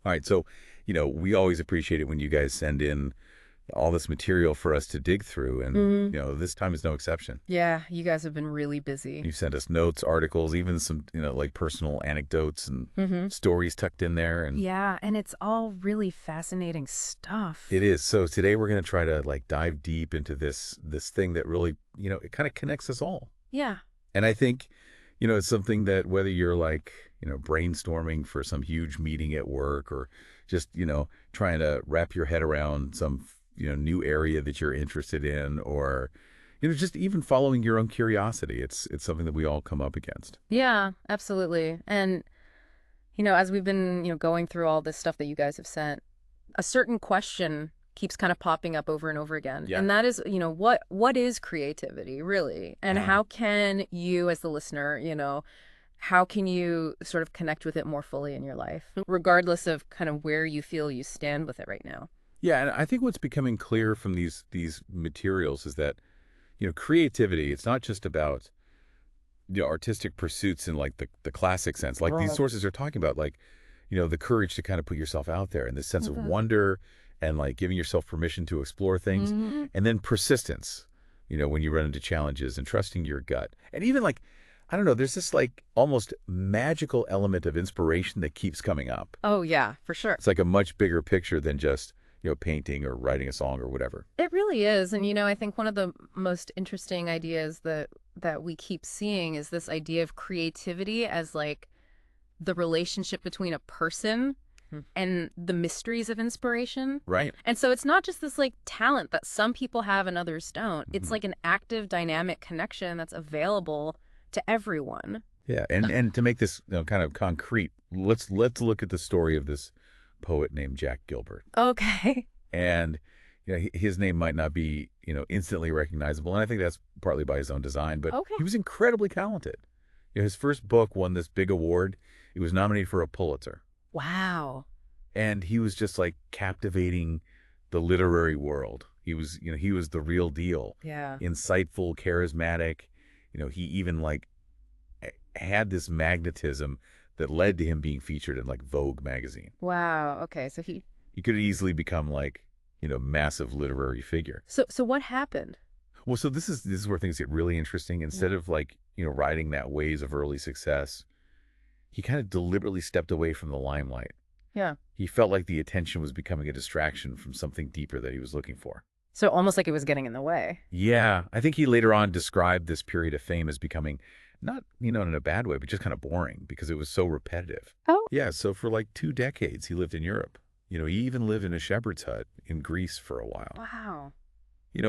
All right. So, we always appreciate it when you guys send in all this material for us to dig through. And, Hmm. this time is no exception. Yeah, you guys have been really busy. You sent us notes, articles, even some, like personal anecdotes and Hmm. stories tucked in there. And Yeah, and it's all really fascinating it stuff. is. So today we're going to try to like dive deep into this thing that really, it kind of connects us all. Yeah. And I think, it's something that whether you're like, brainstorming for some huge meeting at work or just, trying to wrap your head around some, new area that you're interested in or, just even following your own curiosity. It's something that we all come up against. Yeah, absolutely. And, as we've been, going through all this stuff that you guys have sent, a certain question keeps kind of popping up over and over again. Yeah. And that is, what is creativity really? And Yeah. how can you as the listener, how can you sort of connect with it more fully in your life, regardless of kind of where you feel you stand with it right now? Yeah, and I think what's becoming clear from these materials is that, creativity, it's not just about artistic pursuits in like the classic sense. Like these Right. sources are talking about like, the courage to kind of put yourself out there and this sense of Mhm. wonder and like giving yourself permission to explore things. Hmm. And then persistence, when you run into challenges and trusting your gut. And even like, I don't know, there's this like almost magical element of inspiration that keeps coming up. Oh, yeah, for sure. It's like a much bigger picture than just, painting or writing a song or whatever. It really is. And I think one of the most interesting ideas that we keep seeing is this idea of creativity as like the relationship between a person Hmm. and the mysteries of inspiration. Right. And so it's not just this like talent that some people have and others don't. It's Mhm. like an active dynamic connection that's available to everyone. Yeah, and to make this kind of concrete, let's look at the story of this poet named Jack Gilbert. Okay. And his name might not be instantly recognizable, and I think that's partly by his own design. But Okay. he was incredibly talented. His first book won this big award. It was nominated for a Pulitzer, Wow. and he was just like captivating the literary world. He was the real deal, Yeah. insightful, charismatic. He even like had this magnetism that led to him being featured in like Vogue magazine. Wow. Okay. So He could easily become like, massive literary figure. so what happened? Well, so this is where things get really interesting. Yeah. Instead of like, riding that waves of early success, he kind of deliberately stepped away from the limelight. Yeah. He felt like the attention was becoming a distraction from something deeper that he was looking for. So almost like it was getting in the way. Yeah, I think he later on described this period of fame as becoming not, in a bad way, but just kind of boring because it was so repetitive. Oh, Yeah, so for like 2 decades, he lived in Europe. He even lived in a shepherd's hut in Greece for a while. wow.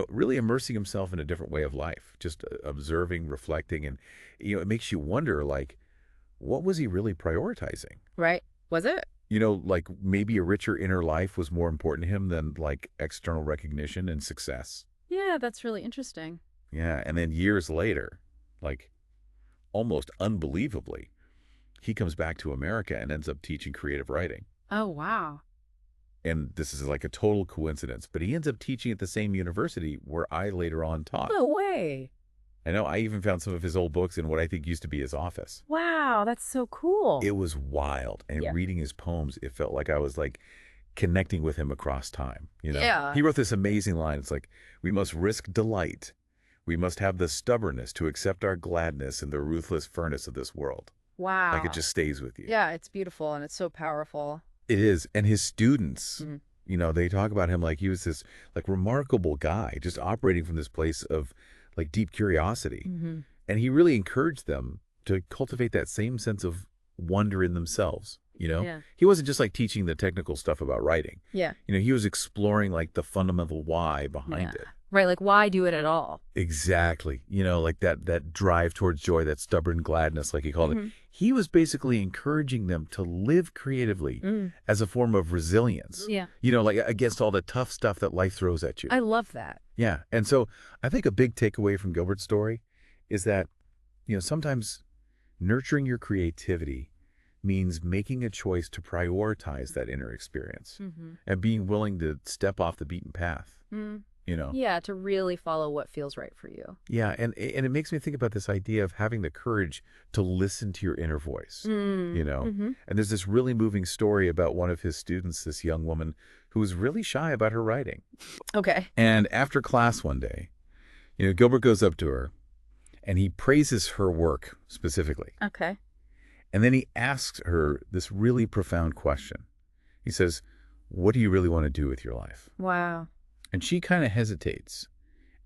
Really immersing himself in a different way of life, just observing, reflecting, and, it makes you wonder, like, what was he really prioritizing? Right. Was it? Like maybe a richer inner life was more important to him than like external recognition and success. Yeah, that's really interesting. Yeah, and then years later, like almost unbelievably, he comes back to America and ends up teaching creative writing. Oh, wow. And this is like a total coincidence, but he ends up teaching at the same university where I later on taught. No way. I know I even found some of his old books in what I think used to be his office. Wow, that's so cool. It was wild. And Yeah. reading his poems, it felt like I was like connecting with him across time. Yeah. He wrote this amazing line. It's like, we must risk delight. We must have the stubbornness to accept our gladness in the ruthless furnace of this world. Like it Wow. just stays with you. Yeah, it's beautiful and it's so powerful. It is. And his students, Mhm. they talk about him like he was this like remarkable guy, just operating from this place of like deep curiosity. Hmm. And he really encouraged them to cultivate that same sense of wonder in themselves. Yeah. He wasn't just like teaching the technical stuff about writing. Yeah. He was exploring like the fundamental why behind Yeah. it. Right, like why do it at all? Exactly. Like that drive towards joy, that stubborn gladness, like he called it. Hmm. He was basically encouraging them to live creatively Mm. as a form of resilience, Yeah. like against all the tough stuff that life throws at you. I love that. Yeah. And so I think a big takeaway from Gilbert's story is that, sometimes nurturing your creativity means making a choice to prioritize that inner experience Hmm. and being willing to step off the beaten path. Mm. you know? Yeah, to really follow what feels right for you. Yeah, and it makes me think about this idea of having the courage to listen to your inner voice, you know? Mm-hmm. And there's this really moving story about one of his students, this young woman who was really shy about her writing. Okay. And after class one day, Gilbert goes up to her and he praises her work specifically. Okay. And then he asks her this really profound question. He says, "What do you really want to do with your life?" Wow. And she kind of hesitates.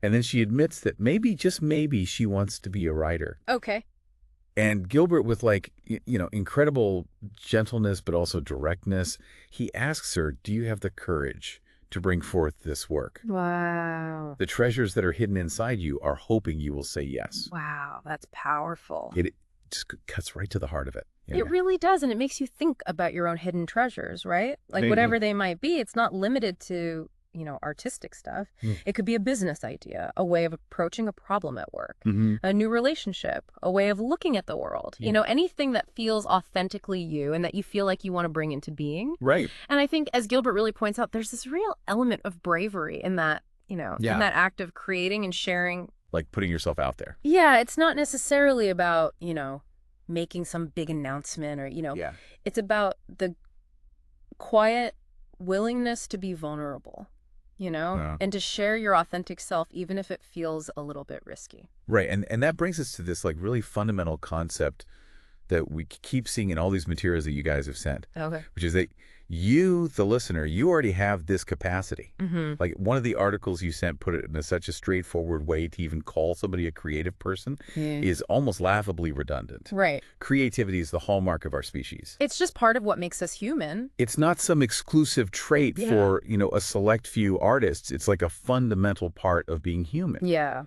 And then she admits that maybe, just maybe, she wants to be a writer. Okay. And Gilbert, with incredible gentleness, but also directness, he asks her, "Do you have the courage to bring forth this work? Wow. The treasures that are hidden inside you are hoping you will say yes." Wow, that's powerful. It just cuts right to the heart of it. It really does, and it makes you think about your own hidden treasures, right? Like Mhm. whatever they might be, it's not limited to, artistic stuff. Mm. It could be a business idea, a way of approaching a problem at work, Mm-hmm. a new relationship, a way of looking at the world. Yeah. Anything that feels authentically you and that you feel like you want to bring into being. Right. And I think, as Gilbert really points out, there's this real element of bravery in that, in Yeah. that act of creating and sharing. Like putting yourself out there. Yeah, it's not necessarily about, making some big announcement or, Yeah. it's about the quiet willingness to be vulnerable, Yeah. and to share your authentic self, even if it feels a little bit risky. Right. And that brings us to this really fundamental concept that we keep seeing in all these materials that you guys have sent, Okay. which is that you, the listener, you already have this capacity. Mm-hmm. Like one of the articles you sent put it in such a straightforward way to even call somebody a creative person Yeah. is almost laughably redundant. Right. Creativity is the hallmark of our species. It's just part of what makes us human. It's not some exclusive trait Yeah. for, a select few artists. It's like a fundamental part of being human. Yeah.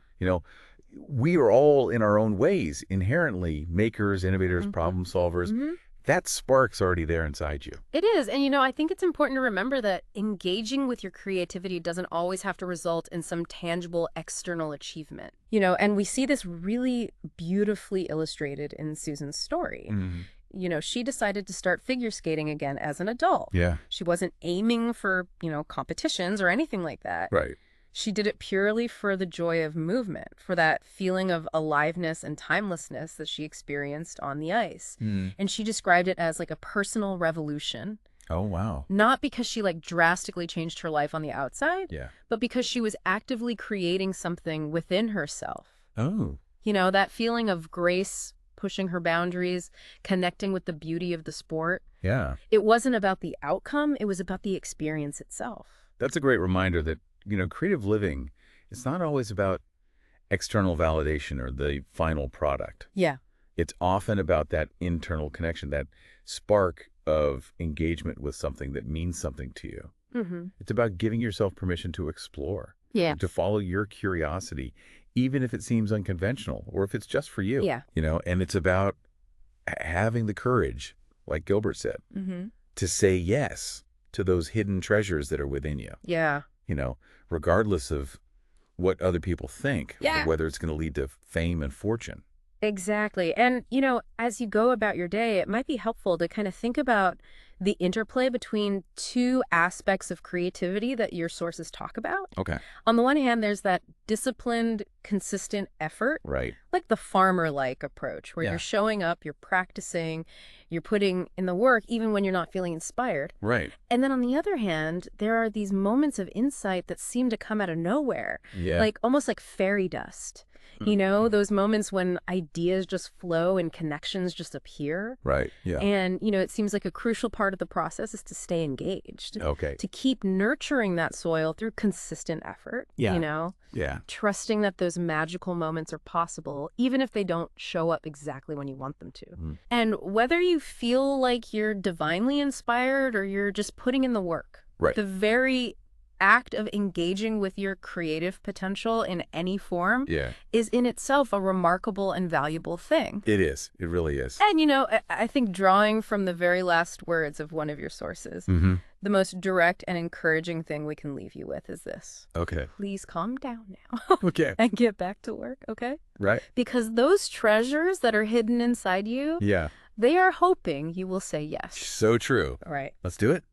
We are all in our own ways inherently makers, innovators, Mhm. problem solvers. Mm-hmm. That spark's already there inside you. It is. And, I think it's important to remember that engaging with your creativity doesn't always have to result in some tangible external achievement. And we see this really beautifully illustrated in Susan's story. Mm-hmm. She decided to start figure skating again as an adult. Yeah. She wasn't aiming for, competitions or anything like that. Right. She did it purely for the joy of movement, for that feeling of aliveness and timelessness that she experienced on the ice. Mm. And she described it as like a personal revolution, Oh, wow. not because she drastically changed her life on the outside, Yeah. but because she was actively creating something within herself. Oh. That feeling of grace, pushing her boundaries, connecting with the beauty of the sport. Yeah. It wasn't about the outcome, it was about the experience itself. That's a great reminder that, creative living, it's not always about external validation or the final product. Yeah. It's often about that internal connection, that spark of engagement with something that means something to you. Mm-hmm. It's about giving yourself permission to explore, Yeah. to follow your curiosity, even if it seems unconventional or if it's just for you. Yeah. And it's about having the courage, like Gilbert said, Mm-hmm. to say yes to those hidden treasures that are within you, Yeah. Regardless of what other people think, Yeah. or whether it's going to lead to fame and fortune. Exactly. And, as you go about your day, it might be helpful to kind of think about the interplay between two aspects of creativity that your sources talk about. Okay. On the one hand, there's that disciplined, consistent effort, Right. like the farmer-like approach, where Yeah. you're showing up, you're practicing, you're putting in the work, even when you're not feeling inspired. Right. And then on the other hand, there are these moments of insight that seem to come out of nowhere, Yeah. like almost like fairy dust. Those moments when ideas just flow and connections just appear. Right. Yeah. And, it seems like a crucial part of the process is to stay engaged, Okay. to keep nurturing that soil through consistent effort, Yeah. Yeah. trusting that those magical moments are possible, even if they don't show up exactly when you want them to. Mm. And whether you feel like you're divinely inspired or you're just putting in the work, Right. the very act of engaging with your creative potential in any form Yeah. is in itself a remarkable and valuable thing. It is. It really is. And, I think drawing from the very last words of one of your sources, Mm-hmm. the most direct and encouraging thing we can leave you with is this. Okay. Please calm down now Okay. and get back to work, okay? Right. Because those treasures that are hidden inside you, Yeah. they are hoping you will say yes. So true. All right. Let's do it.